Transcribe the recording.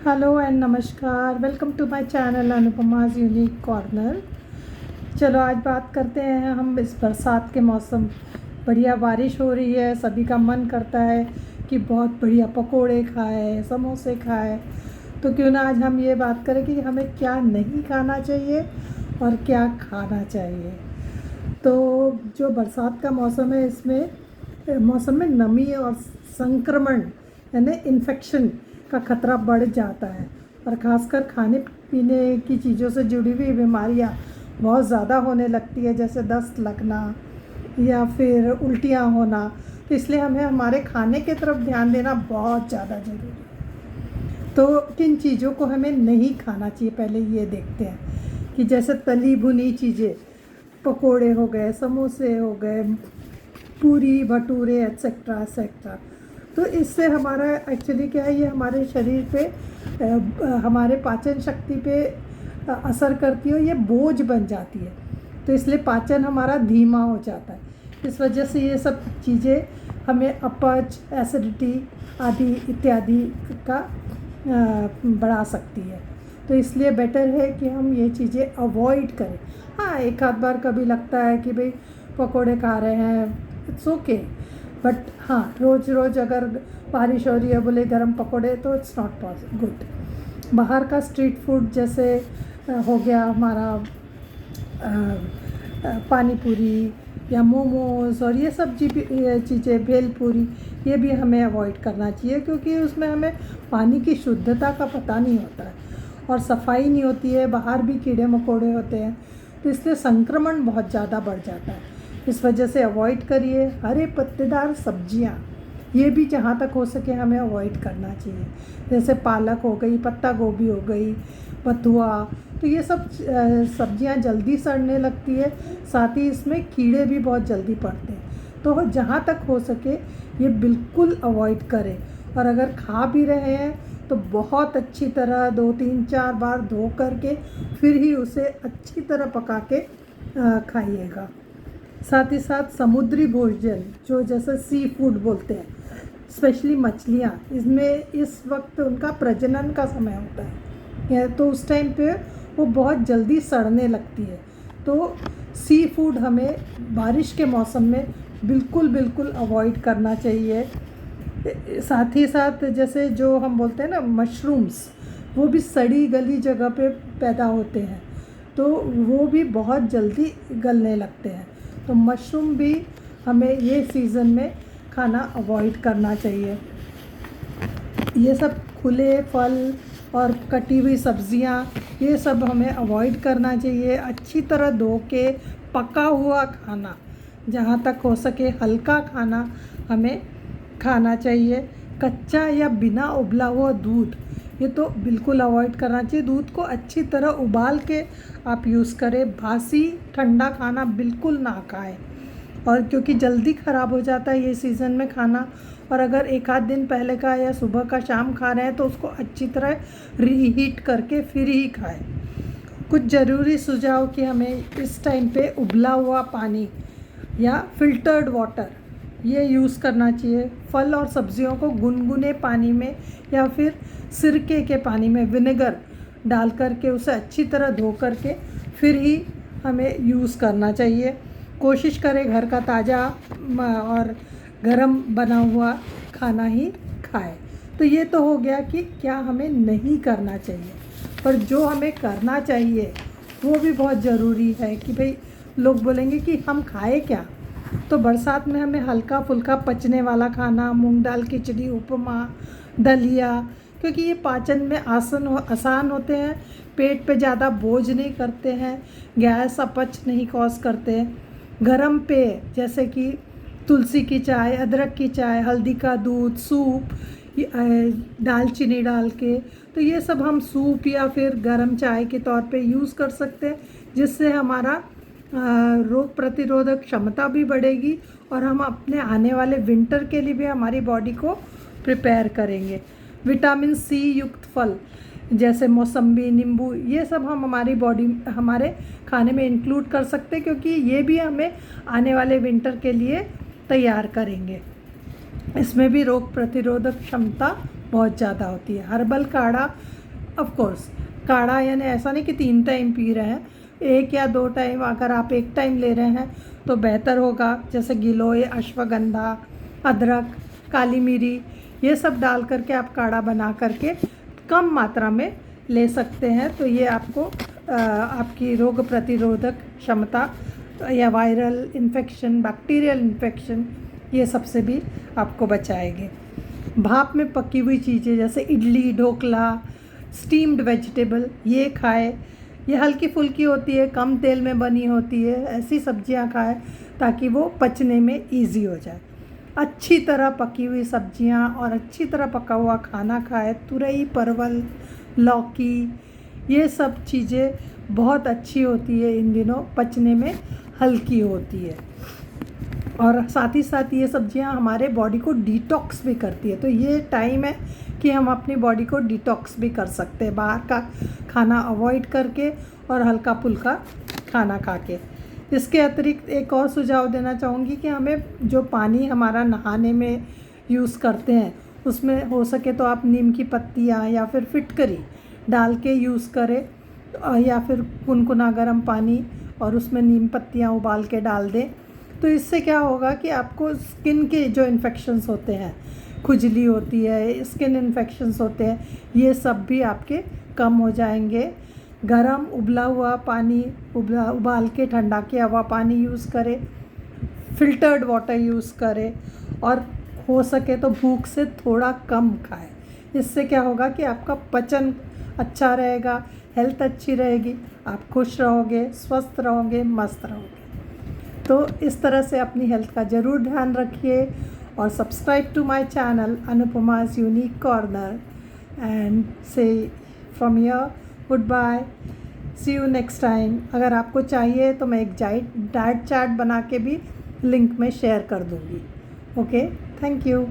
Hello and नमस्कार, welcome to my channel Anupama's unique corner. चलो आज बात करते हैं हम इस बरसात के मौसम। बढ़िया बारिश हो रही है, सभी का मन करता है कि बहुत बढ़िया पकोड़े खाए, समोसे खाए। तो क्यों ना आज हम ये बात करें कि हमें क्या नहीं खाना चाहिए और क्या खाना चाहिए। तो जो बरसात का मौसम है, इसमें मौसम में नमी और संक्रमण यानी इन्फेक्शन का खतरा बढ़ जाता है और ख़ासकर खाने पीने की चीज़ों से जुड़ी हुई बीमारियां बहुत ज़्यादा होने लगती है, जैसे दस्त लगना या फिर उल्टियां होना। तो इसलिए हमें हमारे खाने की तरफ ध्यान देना बहुत ज़्यादा ज़रूरी है। तो किन चीज़ों को हमें नहीं खाना चाहिए, पहले ये देखते हैं कि जैसे तली भुनी चीज़ें, पकोड़े हो गए, समोसे हो गए, पूरी भटूरे एट्सेट्रा एट्सेट्रा। तो इससे हमारा एक्चुअली क्या है, ये हमारे शरीर पे हमारे पाचन शक्ति पे असर करती है, ये बोझ बन जाती है। तो इसलिए पाचन हमारा धीमा हो जाता है। इस वजह से ये सब चीज़ें हमें अपच, एसिडिटी आदि इत्यादि का बढ़ा सकती है। तो इसलिए बेटर है कि हम ये चीज़ें अवॉइड करें। हाँ, एक आध बार कभी लगता है कि भाई पकोड़े खा रहे हैं, इट्स ओके, बट हाँ, रोज़ रोज़ अगर बारिश हो रही है बोले गरम पकोड़े, तो इट्स नॉट गुड। बाहर का स्ट्रीट फूड जैसे हो गया हमारा पानी पूरी या मोमोज़ और ये सब चीज़ें, भेलपूरी, ये भी हमें अवॉइड करना चाहिए, क्योंकि उसमें हमें पानी की शुद्धता का पता नहीं होता है और सफाई नहीं होती है, बाहर भी कीड़े मकोड़े होते हैं। तो इसलिए संक्रमण बहुत ज़्यादा बढ़ जाता है। इस वजह से अवॉइड करिए। हरे पत्तेदार सब्जियां, ये भी जहाँ तक हो सके हमें अवॉइड करना चाहिए, जैसे पालक हो गई, पत्ता गोभी हो गई, बथुआ। तो ये सब सब्जियां जल्दी सड़ने लगती है, साथ ही इसमें कीड़े भी बहुत जल्दी पड़ते हैं। तो जहाँ तक हो सके ये बिल्कुल अवॉइड करें। और अगर खा भी रहे हैं तो बहुत अच्छी तरह 2-3-4 बार धो करके फिर ही उसे अच्छी तरह पका के खाइएगा। साथ ही साथ समुद्री भोजन, जो जैसे सी फूड बोलते हैं, स्पेशली मछलियाँ, इसमें इस वक्त उनका प्रजनन का समय होता है, तो उस टाइम पे वो बहुत जल्दी सड़ने लगती है। तो सी फूड हमें बारिश के मौसम में बिल्कुल अवॉइड करना चाहिए। साथ ही साथ जैसे जो हम बोलते हैं ना मशरूम्स, वो भी सड़ी गली जगह पे पैदा होते हैं, तो वो भी बहुत जल्दी गलने लगते हैं। तो मशरूम भी हमें ये सीज़न में खाना अवॉइड करना चाहिए। ये सब खुले फल और कटी हुई सब्जियां, ये सब हमें अवॉइड करना चाहिए। अच्छी तरह धो के पका हुआ खाना, जहाँ तक हो सके हल्का खाना हमें खाना चाहिए। कच्चा या बिना उबला हुआ दूध, ये तो बिल्कुल अवॉइड करना चाहिए। दूध को अच्छी तरह उबाल के आप यूज़ करें। बासी ठंडा खाना बिल्कुल ना खाएं, और क्योंकि जल्दी ख़राब हो जाता है ये सीज़न में खाना। और अगर एक आध दिन पहले का या सुबह का शाम खा रहे हैं तो उसको अच्छी तरह रीहीट करके फिर ही खाएं। कुछ ज़रूरी सुझाव कि हमें इस टाइम पे उबला हुआ पानी या फिल्टर्ड वाटर ये यूज़ करना चाहिए। फल और सब्जियों को गुनगुने पानी में या फिर सिरके के पानी में विनेगर डाल करके उसे अच्छी तरह धो करके फिर ही हमें यूज़ करना चाहिए। कोशिश करें घर का ताज़ा और गरम बना हुआ खाना ही खाएं। तो ये तो हो गया कि क्या हमें नहीं करना चाहिए, पर जो हमें करना चाहिए वो भी बहुत ज़रूरी है। कि भाई लोग बोलेंगे कि हम खाए क्या, तो बरसात में हमें हल्का फुल्का पचने वाला खाना, मूंग दाल खिचड़ी, उपमा, दलिया, क्योंकि ये पाचन में आसान होते हैं, पेट पे ज़्यादा बोझ नहीं करते हैं, गैस अपच नहीं कॉज करते हैं। गरम पेय जैसे कि तुलसी की चाय, अदरक की चाय, हल्दी का दूध, सूप, दालचीनी डाल के, तो ये सब हम सूप या फिर गरम चाय के तौर पे यूज़ कर सकते हैं, जिससे हमारा रोग प्रतिरोधक क्षमता भी बढ़ेगी और हम अपने आने वाले विंटर के लिए भी हमारी बॉडी को प्रिपेयर करेंगे। विटामिन सी युक्त फल जैसे मौसम्बी, नींबू, ये सब हम हमारी बॉडी, हमारे खाने में इंक्लूड कर सकते हैं, क्योंकि ये भी हमें आने वाले विंटर के लिए तैयार करेंगे। इसमें भी रोग प्रतिरोधक क्षमता बहुत ज़्यादा होती है। हर्बल काढ़ा ऑफ कोर्स काढ़ा यानी ऐसा नहीं कि 3 टाइम पी रहे हैं, 1 या 2 टाइम, अगर आप 1 टाइम ले रहे हैं तो बेहतर होगा। जैसे गिलोय, अश्वगंधा, अदरक, काली मिरी, ये सब डाल करके आप काढ़ा बना करके कम मात्रा में ले सकते हैं। तो ये आपको आपकी रोग प्रतिरोधक क्षमता या वायरल इन्फेक्शन, बैक्टीरियल इन्फेक्शन, ये सब से भी आपको बचाएंगे। भाप में पकी हुई चीज़ें जैसे इडली, ढोकला, स्टीम्ड वेजिटेबल, ये खाएं। ये हल्की फुल्की होती है, कम तेल में बनी होती है, ऐसी सब्जियां खाएं ताकि वो पचने में इजी हो जाए। अच्छी तरह पकी हुई सब्जियां और अच्छी तरह पका हुआ खाना खाएं। तुरई, परवल, लौकी, ये सब चीज़ें बहुत अच्छी होती है, इन दिनों पचने में हल्की होती है। और साथ ही साथ ये सब्जियां हमारे बॉडी को डिटॉक्स भी करती है। तो ये टाइम है कि हम अपनी बॉडी को डिटॉक्स भी कर सकते हैं, बाहर का खाना अवॉइड करके और हल्का फुल्का खाना खा के। इसके अतिरिक्त एक और सुझाव देना चाहूँगी कि हमें जो पानी हमारा नहाने में यूज़ करते हैं, उसमें हो सके तो आप नीम की पत्तियाँ या फिर फिटकरी डाल के यूज़ करें, या फिर गुनगुना गर्म पानी और उसमें नीम पत्तियाँ उबाल के डाल दें। तो इससे क्या होगा कि आपको स्किन के जो इन्फेक्शंस होते हैं, खुजली होती है, स्किन इन्फेक्शंस होते हैं, ये सब भी आपके कम हो जाएंगे। गरम उबला हुआ पानी उबाल के ठंडा किया हुआ पानी यूज़ करें, फ़िल्टर्ड वाटर यूज़ करें, और हो सके तो भूख से थोड़ा कम खाएं। इससे क्या होगा कि आपका पचन अच्छा रहेगा, हेल्थ अच्छी रहेगी, आप खुश रहोगे, स्वस्थ रहोगे, मस्त रहोगे। तो इस तरह से अपनी हेल्थ का ज़रूर ध्यान रखिए और subscribe to my channel Anupama's unique corner and से from here goodbye, see you next time. अगर आपको चाहिए तो मैं एक डाइट चार्ट बना के भी लिंक में शेयर कर दूँगी। Okay, thank you.